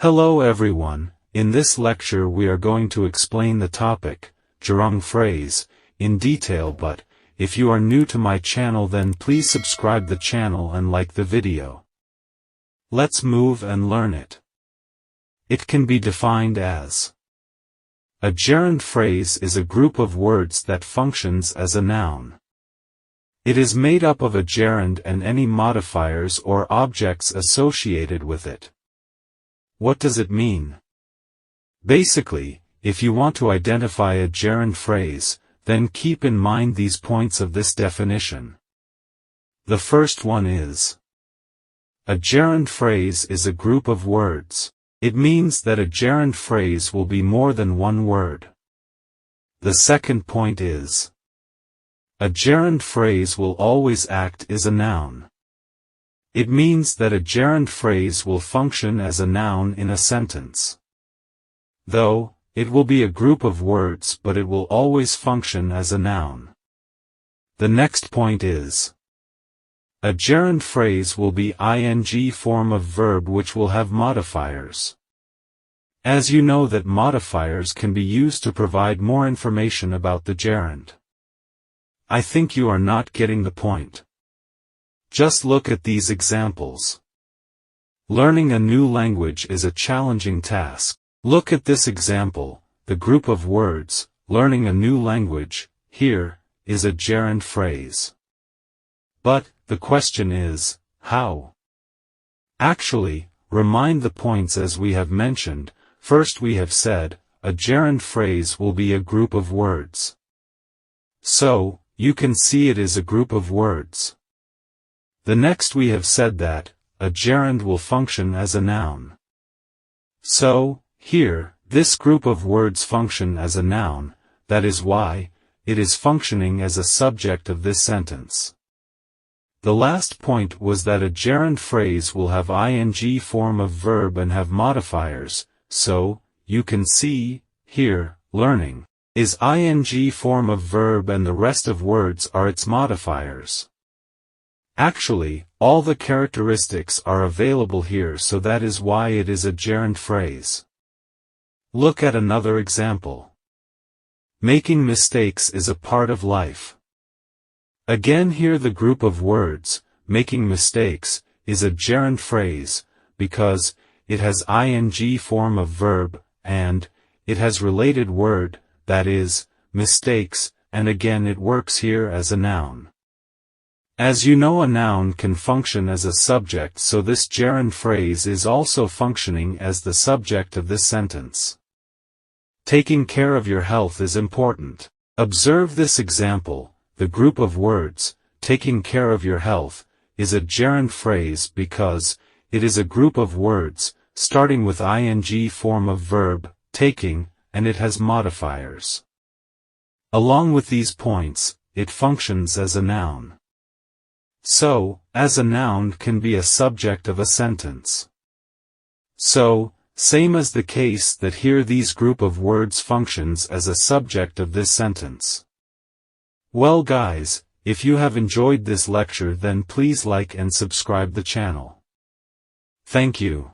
Hello everyone, in this lecture we are going to explain the topic, Gerund phrase, in detail, but if you are new to my channel then please subscribe the channel and like the video. Let's move and learn it. It can be defined as: a gerund phrase is a group of words that functions as a noun. It is made up of a gerund and any modifiers or objects associated with it. What does it mean? Basically, if you want to identify a gerund phrase, then keep in mind these points of this definition. The first one is: a gerund phrase is a group of words. It means that a gerund phrase will be more than one word. The second point is: a gerund phrase will always act as a noun. It means that a gerund phrase will function as a noun in a sentence. Though, it will be a group of words but it will always function as a noun. The next point is: a gerund phrase will be ing form of verb which will have modifiers. As you know that modifiers can be used to provide more information about the gerund. I think you are not getting the point. Just look at these examples. Learning a new language is a challenging task. Look at this example, the group of words, learning a new language, here, is a gerund phrase. But, the question is, how? Actually, remind the points as we have mentioned. First we have said, a gerund phrase will be a group of words. So, you can see it is a group of words. The next we have said that, a gerund will function as a noun. So, here, this group of words function as a noun, that is why, it is functioning as a subject of this sentence. The last point was that a gerund phrase will have ing form of verb and have modifiers, so, you can see, here, learning is ing form of verb and the rest of words are its modifiers. Actually, all the characteristics are available here, so that is why it is a gerund phrase. Look at another example. Making mistakes is a part of life. Again here the group of words, making mistakes, is a gerund phrase, because it has ing form of verb, and it has related word, that is, mistakes, and again it works here as a noun. As you know, a noun can function as a subject, so this gerund phrase is also functioning as the subject of this sentence. Taking care of your health is important. Observe this example, the group of words, taking care of your health, is a gerund phrase because it is a group of words, starting with ing form of verb, taking, and it has modifiers. Along with these points, it functions as a noun. So, as a noun can be a subject of a sentence. So, same as the case that here these group of words functions as a subject of this sentence. Well guys, if you have enjoyed this lecture then please like and subscribe the channel. Thank you.